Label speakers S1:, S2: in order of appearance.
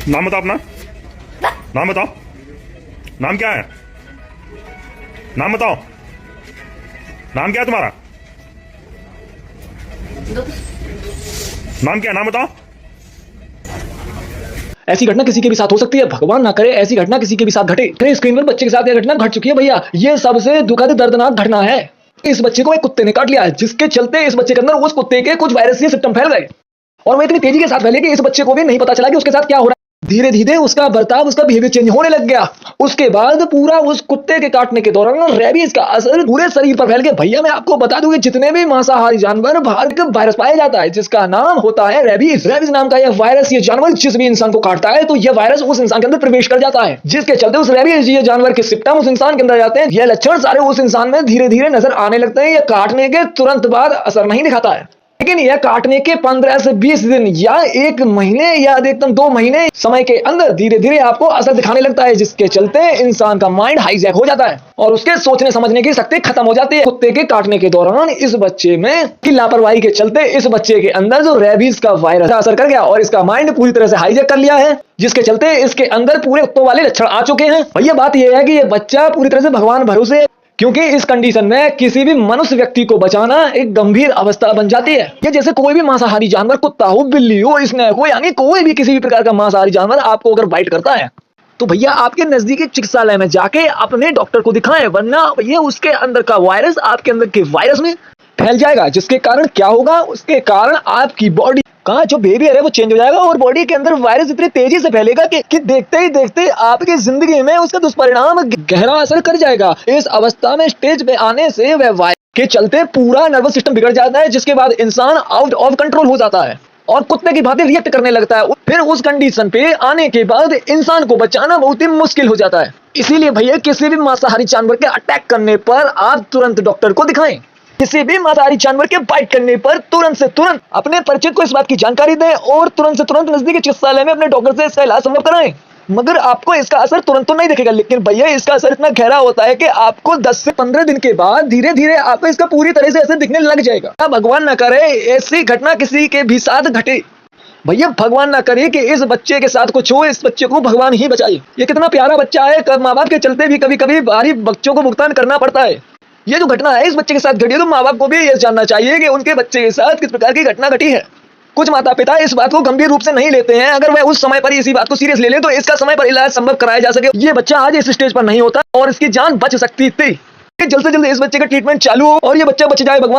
S1: नाम बताओ अपना, नाम बताओ, नाम क्या है? नाम बताओ, नाम क्या है तुम्हारा? नाम क्या है, नाम बताओ।
S2: ऐसी घटना किसी के भी साथ हो सकती है, भगवान ना करे ऐसी घटना किसी के भी साथ घटे। फिर स्क्रीन पर बच्चे के साथ यह घटना घट चुकी है भैया। ये सबसे दुखद दर्दनाक घटना है। इस बच्चे को एक कुत्ते ने काट लिया है, जिसके चलते इस बच्चे के अंदर उस कुत्ते के कुछ वायरसीय सिम्टम फैल गए और वो इतनी तेजी के साथ फैले कि इस बच्चे को भी नहीं पता चला कि उसके साथ क्या हो रहा है। धीरे धीरे उसका बर्ताव, उसका बिहेवियर चेंज होने लग गया। उसके बाद पूरा उस कुत्ते के काटने के दौरान रेबीज का असर पूरे शरीर पर फैल गया। भैया मैं आपको बता दूं कि जितने भी मांसाहारी जानवर बाहर का वायरस पाया जाता है जिसका नाम होता है रेबीज। रेबीज नाम का यह वायरस, ये जानवर जिस भी इंसान को काटता है तो यह वायरस उस इंसान के अंदर प्रवेश कर जाता है, जिसके चलते उस रेबीज ये जानवर के सिम्टम उस इंसान के अंदर जाते हैं। यह लक्षण सारे उस इंसान में धीरे धीरे नजर आने लगते हैं। यह काटने के तुरंत बाद असर नहीं दिखाता है, लेकिन यह काटने के 15 से 20 दिन या 1 महीने या अधिकतम 2 महीने समय के अंदर धीरे धीरे आपको असर दिखाने लगता है, जिसके चलते इंसान का माइंड हाईजैक हो जाता है और उसके सोचने समझने की शक्ति खत्म हो जाती है। कुत्ते के काटने के दौरान इस बच्चे में की लापरवाही के चलते इस बच्चे के अंदर जो रेबीज का वायरस असर कर गया और इसका माइंड पूरी तरह से हाईजैक कर लिया है, जिसके चलते इसके अंदर पूरे कुत्तों वाले लक्षण आ चुके हैं। और यह बात यह है कि यह बच्चा पूरी तरह से भगवान भरोसे, क्योंकि इस कंडीशन में किसी भी मनुष्य व्यक्ति को बचाना एक गंभीर अवस्था बन जाती है। ये जैसे कोई भी मांसाहारी जानवर, कुत्ता हो, बिल्ली हो, स्नेक हो, यानी कोई भी किसी भी प्रकार का मांसाहारी जानवर आपको अगर बाइट करता है तो भैया आपके नजदीकी चिकित्सालय में जाके अपने डॉक्टर को दिखाएं, वरना ये उसके अंदर का वायरस आपके अंदर के वायरस में फैल जाएगा, जिसके कारण क्या होगा, उसके कारण आपकी बॉडी का जो बिहेवियर है वो चेंज हो जाएगा और बॉडी के अंदर वायरस इतनी तेजी से फैलेगा कि देखते ही देखते आपकी जिंदगी में उसका दुष्परिणाम गहरा असर कर जाएगा। इस अवस्था में स्टेज पे आने से वह वायरस के चलते पूरा नर्वस सिस्टम बिगड़ जाता है, जिसके बाद इंसान आउट ऑफ कंट्रोल हो जाता है और कुत्ते की भांति रिएक्ट करने लगता है। फिर उस कंडीशन पे आने के बाद इंसान को बचाना बहुत ही मुश्किल हो जाता है। इसीलिए भैया किसी भी मांसाहारी जानवर के अटैक करने पर आप तुरंत डॉक्टर को दिखाएं। किसी भी मांसाहारी जानवर के बाइट करने पर तुरंत से तुरंत अपने परिचित को इस बात की जानकारी दें और तुरंत से तुरंत नजदीकी चिकित्सालय में अपने डॉक्टर से इसका इलाज संभव कराएं। मगर आपको इसका असर तुरंत तो नहीं दिखेगा, लेकिन भैया इसका असर इतना गहरा होता है कि आपको 10 से 15 दिन के बाद धीरे धीरे आपको इसका पूरी तरह से असर दिखने लग जाएगा। भगवान न करे ऐसी घटना किसी के भी साथ घटे। भैया भगवान ना करे कि इस बच्चे के साथ कुछ हो, इस बच्चे को भगवान ही बचाए। ये कितना प्यारा बच्चा है, माँ बाप के चलते भी कभी कभी भारी बच्चों को भुगतान करना पड़ता है। ये जो घटना है इस बच्चे के साथ घटी है तो माँ बाप को भी ये जानना चाहिए कि उनके बच्चे के साथ किस प्रकार की घटना घटी है। कुछ माता पिता इस बात को गंभीर रूप से नहीं लेते हैं। अगर वह उस समय पर इसी बात को सीरियस ले लें तो इसका समय पर इलाज संभव कराया जा सके। ये बच्चा आज इस स्टेज पर नहीं होता और इसकी जान बच सकती थी। जल्द से जल्द इस बच्चे का ट्रीटमेंट चालू हो और ये बच्चा बच जाए। भगवान